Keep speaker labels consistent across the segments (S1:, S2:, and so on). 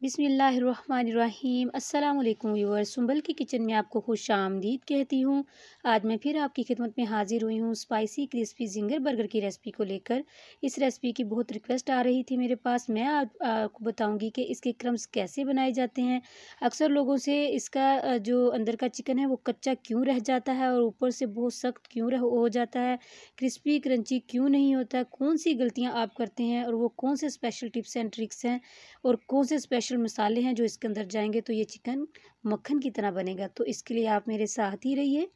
S1: बिस्मिल्लाहिर्रहमानिर्रहीम। अस्सलाम वालेकुम व्यूअर्स, सुंबल की किचन में आपको खुश आमदीद कहती हूँ। आज मैं फिर आपकी खिदमत में हाजिर हुई हूँ स्पाइसी क्रिस्पी जिंगर बर्गर की रेसिपी को लेकर। इस रेसिपी की बहुत रिक्वेस्ट आ रही थी मेरे पास। मैं आपको बताऊँगी कि इसके क्रम्स कैसे बनाए जाते हैं। अक्सर लोगों से इसका जो अंदर का चिकन है वो कच्चा क्यों रह जाता है और ऊपर से बहुत सख्त क्यों हो जाता है, क्रिस्पी क्रंची क्यों नहीं होता, कौन सी गलतियाँ आप करते हैं और वो कौन से स्पेशल टिप्स एंड ट्रिक्स हैं और कौन से स्पेशल मसाले हैं जो इसके अंदर जाएंगे तो ये चिकन मक्खन की तरह बनेगा। तो इसके लिए आप मेरे साथ ही रहिए।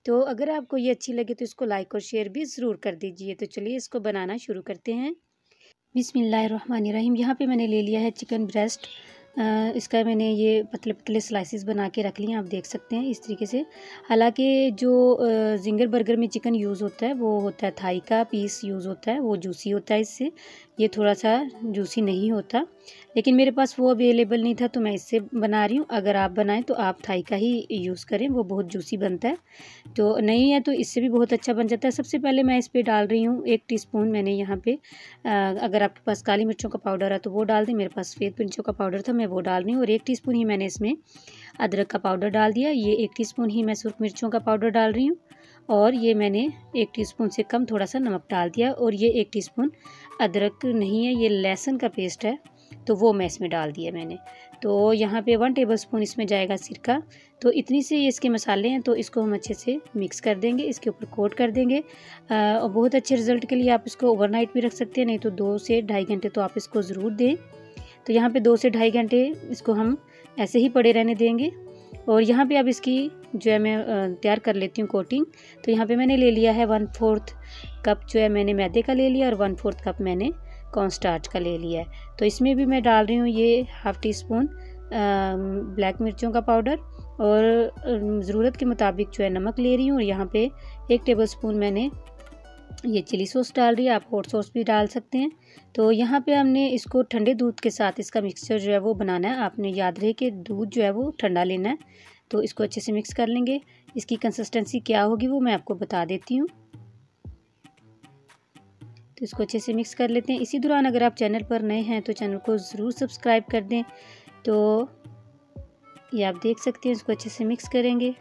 S1: तो अगर आपको ये अच्छी लगे तो इसको लाइक और शेयर भी ज़रूर कर दीजिए। तो चलिए इसको बनाना शुरू करते हैं। बिस्मिल्लाहिर्रहमानिर्रहीम। यहाँ पे मैंने ले लिया है चिकन ब्रेस्ट। इसका मैंने ये पतले पतले स्लाइसेस बना के रख लिए हैं, आप देख सकते हैं इस तरीके से। हालांकि जो जिंगर बर्गर में चिकन यूज़ होता है वो होता है थाई का पीस यूज़ होता है, वो जूसी होता है। इससे ये थोड़ा सा जूसी नहीं होता, लेकिन मेरे पास वो अवेलेबल नहीं था तो मैं इससे बना रही हूँ। अगर आप बनाएं तो आप थाई का ही यूज़ करें, वो बहुत जूसी बनता है। तो नहीं है तो इससे भी बहुत अच्छा बन जाता है। सबसे पहले मैं इस पर डाल रही हूँ 1 टीस्पून मैंने यहाँ पे, अगर आपके पास काली मिर्चों का पाउडर है तो वो डाल दें। मेरे पास सफ़ेद मिर्चों का पाउडर था, मैं वो डाल रही हूँ। और 1 टीस्पून ही मैंने इसमें अदरक का पाउडर डाल दिया। ये 1 टीस्पून ही मैं सुर्ख मिर्चों का पाउडर डाल रही हूँ। और ये मैंने 1 टीस्पून से कम थोड़ा सा नमक डाल दिया। और ये 1 टीस्पून अदरक नहीं है, ये लहसुन का पेस्ट है, तो वो मैं इसमें डाल दिया मैंने। तो यहाँ पे 1 टेबलस्पून इसमें जाएगा सिरका। तो इतनी से ये इसके मसाले हैं, तो इसको हम अच्छे से मिक्स कर देंगे, इसके ऊपर कोट कर देंगे। और बहुत अच्छे रिज़ल्ट के लिए आप इसको ओवरनाइट भी रख सकते हैं, नहीं तो 2 से ढाई घंटे तो आप इसको ज़रूर दें। तो यहाँ पे 2 से ढाई घंटे इसको हम ऐसे ही पड़े रहने देंगे। और यहाँ पे अब इसकी जो है मैं तैयार कर लेती हूँ कोटिंग। तो यहाँ पे मैंने ले लिया है 1/4 कप जो है मैंने मैदे का ले लिया और 1/4 कप मैंने कॉर्न स्टार्च का ले लिया है। तो इसमें भी मैं डाल रही हूँ ये 1/2 टीस्पून ब्लैक मिर्चों का पाउडर और ज़रूरत के मुताबिक जो है नमक ले रही हूँ। और यहाँ पे 1 टेबलस्पून मैंने ये चिली सॉस डाल रही है, आप हॉट सॉस भी डाल सकते हैं। तो यहाँ पे हमने इसको ठंडे दूध के साथ इसका मिक्सचर जो है वो बनाना है। आपने याद रहे कि दूध जो है वो ठंडा लेना है। तो इसको अच्छे से मिक्स कर लेंगे। इसकी कंसिस्टेंसी क्या होगी वो मैं आपको बता देती हूँ। तो इसको अच्छे से मिक्स कर लेते हैं। इसी दौरान अगर आप चैनल पर नए हैं तो चैनल को ज़रूर सब्सक्राइब कर दें। तो ये आप देख सकते हैं, इसको अच्छे से मिक्स करेंगे।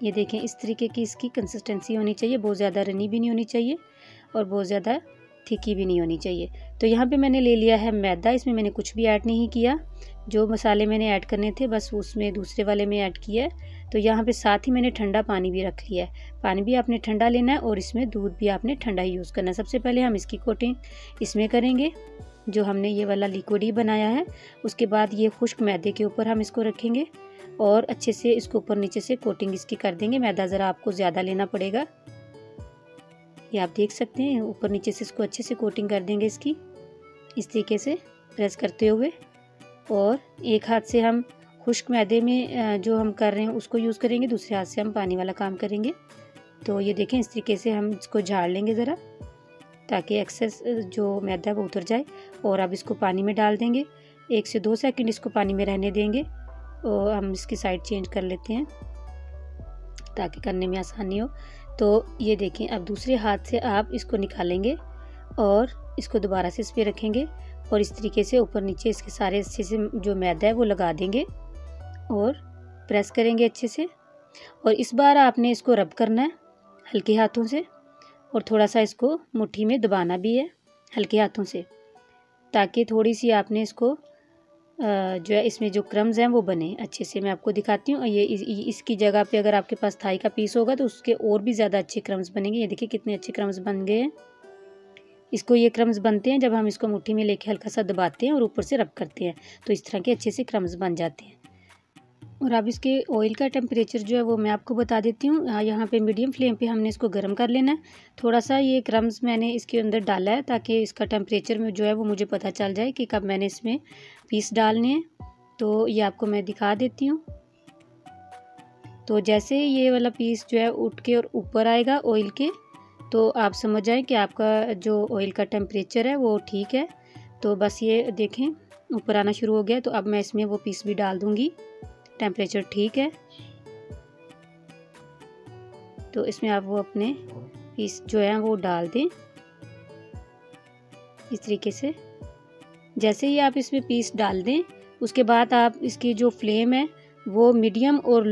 S1: ये देखें इस तरीके की इसकी कंसिस्टेंसी होनी चाहिए, बहुत ज़्यादा रनी भी नहीं होनी चाहिए और बहुत ज़्यादा थिकी भी नहीं होनी चाहिए। तो यहाँ पे मैंने ले लिया है मैदा, इसमें मैंने कुछ भी ऐड नहीं किया। जो मसाले मैंने ऐड करने थे बस उसमें दूसरे वाले में ऐड किया है। तो यहाँ पे साथ ही मैंने ठंडा पानी भी रख लिया है। पानी भी आपने ठंडा लेना है और इसमें दूध भी आपने ठंडा ही यूज़ करना है। सबसे पहले हम इसकी कोटिंग इसमें करेंगे, जो हमने ये वाला लिक्विड ही बनाया है। उसके बाद ये खुश्क मैदे के ऊपर हम इसको रखेंगे और अच्छे से इसको ऊपर नीचे से कोटिंग इसकी कर देंगे। मैदा ज़रा आपको ज़्यादा लेना पड़ेगा, ये आप देख सकते हैं। ऊपर नीचे से इसको अच्छे से कोटिंग कर देंगे इसकी, इस तरीके से प्रेस करते हुए। और एक हाथ से हम खुश्क मैदे में जो हम कर रहे हैं उसको यूज़ करेंगे, दूसरे हाथ से हम पानी वाला काम करेंगे। तो ये देखें इस तरीके से हम इसको झाड़ लेंगे ज़रा, ताकि एक्सेस जो मैदा है वो उतर जाए। और अब इसको पानी में डाल देंगे, 1 से 2 सेकंड इसको पानी में रहने देंगे। और हम इसकी साइड चेंज कर लेते हैं ताकि करने में आसानी हो। तो ये देखें अब दूसरे हाथ से आप इसको निकालेंगे और इसको दोबारा से इस पर रखेंगे और इस तरीके से ऊपर नीचे इसके सारे अच्छे से जो मैदा है वो लगा देंगे और प्रेस करेंगे अच्छे से। और इस बार आपने इसको रब करना है हल्के हाथों से और थोड़ा सा इसको मुट्ठी में दबाना भी है हल्के हाथों से, ताकि थोड़ी सी आपने इसको जो है इसमें जो क्रम्स हैं वो बने अच्छे से। मैं आपको दिखाती हूँ। ये इसकी जगह पे अगर आपके पास थाई का पीस होगा तो उसके और भी ज़्यादा अच्छे क्रम्स बनेंगे। ये देखिए कितने अच्छे क्रम्स बन गए हैं। इसको ये क्रम्स बनते हैं जब हम इसको मुट्ठी में लेके हल्का सा दबाते हैं और ऊपर से रब करते हैं, तो इस तरह के अच्छे से क्रम्स बन जाते हैं। और अब इसके ऑयल का टेम्परेचर जो है वो मैं आपको बता देती हूँ। यहाँ पे मीडियम फ्लेम पे हमने इसको गर्म कर लेना है। थोड़ा सा ये क्रम्स मैंने इसके अंदर डाला है ताकि इसका टेम्परेचर में जो है वो मुझे पता चल जाए कि कब मैंने इसमें पीस डालने हैं। तो ये आपको मैं दिखा देती हूँ। तो जैसे ये वाला पीस जो है उठ के और ऊपर आएगा ऑयल के, तो आप समझ जाएं कि आपका जो ऑयल का टेम्परेचर है वो ठीक है। तो बस ये देखें ऊपर आना शुरू हो गया। तो अब मैं इसमें वो पीस भी डाल दूँगी, टेम्परेचर ठीक है। तो इसमें आप वो अपने पीस जो है वो डाल दें इस तरीके से। जैसे ही आप इसमें पीस डाल दें, उसके बाद आप इसकी जो फ्लेम है वो मीडियम और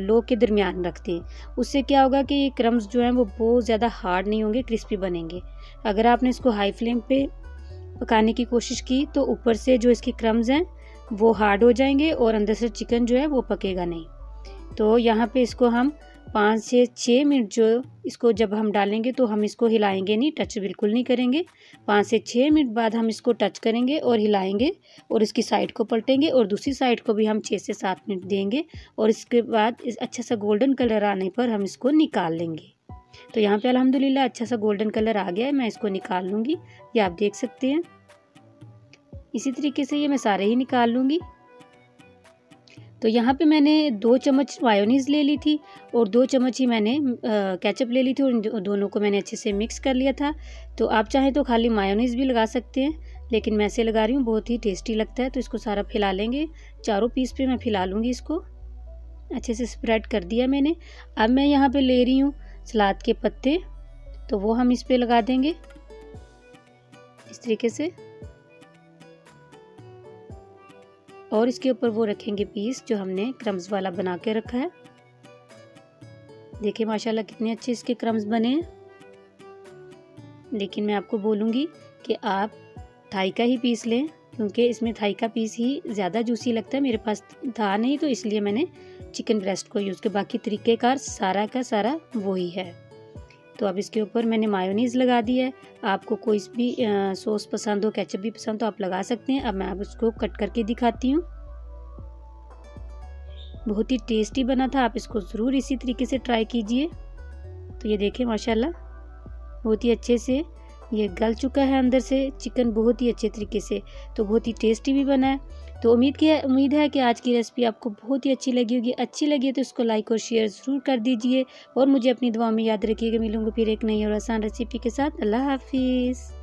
S1: लो के दरमियान रखते हैं। उससे क्या होगा कि ये क्रम्स जो हैं वो बहुत ज़्यादा हार्ड नहीं होंगे, क्रिस्पी बनेंगे। अगर आपने इसको हाई फ्लेम पे पकाने की कोशिश की तो ऊपर से जो इसके क्रम्स हैं वो हार्ड हो जाएंगे और अंदर से चिकन जो है वो पकेगा नहीं। तो यहाँ पे इसको हम 5 से 6 मिनट जो इसको जब हम डालेंगे तो हम इसको हिलाएंगे नहीं, टच बिल्कुल नहीं करेंगे। 5 से 6 मिनट बाद हम इसको टच करेंगे और हिलाएंगे और इसकी साइड को पलटेंगे और दूसरी साइड को भी हम 6 से 7 मिनट देंगे और इसके बाद इस अच्छा सा गोल्डन कलर आने पर हम इसको निकाल लेंगे। तो यहाँ पे अल्हम्दुलिल्लाह अच्छा सा गोल्डन कलर आ गया है, मैं इसको निकाल लूँगी। ये आप देख सकते हैं। इसी तरीके से ये मैं सारे ही निकाल लूँगी। तो यहाँ पे मैंने 2 चम्मच मायोनीज़ ले ली थी और 2 चम्मच ही मैंने केचप ले ली थी और इन दोनों को मैंने अच्छे से मिक्स कर लिया था। तो आप चाहें तो खाली मायोनीज़ भी लगा सकते हैं, लेकिन मैं ऐसे लगा रही हूँ, बहुत ही टेस्टी लगता है। तो इसको सारा फैला लेंगे, चारों पीस पे मैं फैला लूँगी। इसको अच्छे से स्प्रेड कर दिया मैंने। अब मैं यहाँ पे ले रही हूँ सलाद के पत्ते, तो वो हम इस पे लगा देंगे इस तरीके से और इसके ऊपर वो रखेंगे पीस जो हमने क्रम्स वाला बना के रखा है। देखिए माशाल्लाह कितने अच्छे इसके क्रम्स बने हैं। लेकिन मैं आपको बोलूँगी कि आप थाई का ही पीस लें, क्योंकि इसमें थाई का पीस ही ज़्यादा जूसी लगता है। मेरे पास था नहीं तो इसलिए मैंने चिकन ब्रेस्ट को यूज़ किया। बाकी तरीक़ेकार सारा का सारा वही है। तो अब इसके ऊपर मैंने मायोनीज़ लगा दी है। आपको कोई भी सॉस पसंद हो, केचप भी पसंद तो आप लगा सकते हैं। अब मैं अब इसको कट करके दिखाती हूँ। बहुत ही टेस्टी बना था, आप इसको ज़रूर इसी तरीके से ट्राई कीजिए। तो ये देखें माशाल्लाह बहुत ही अच्छे से ये गल चुका है अंदर से चिकन, बहुत ही अच्छे तरीके से। तो बहुत ही टेस्टी भी बना है। तो उम्मीद है कि आज की रेसिपी आपको बहुत ही अच्छी लगी होगी। अच्छी लगी है तो इसको लाइक और शेयर ज़रूर कर दीजिए और मुझे अपनी दुआ में याद रखिएगा। मिलूंगी फिर एक नई और आसान रेसिपी के साथ। अल्लाह हाफिज़।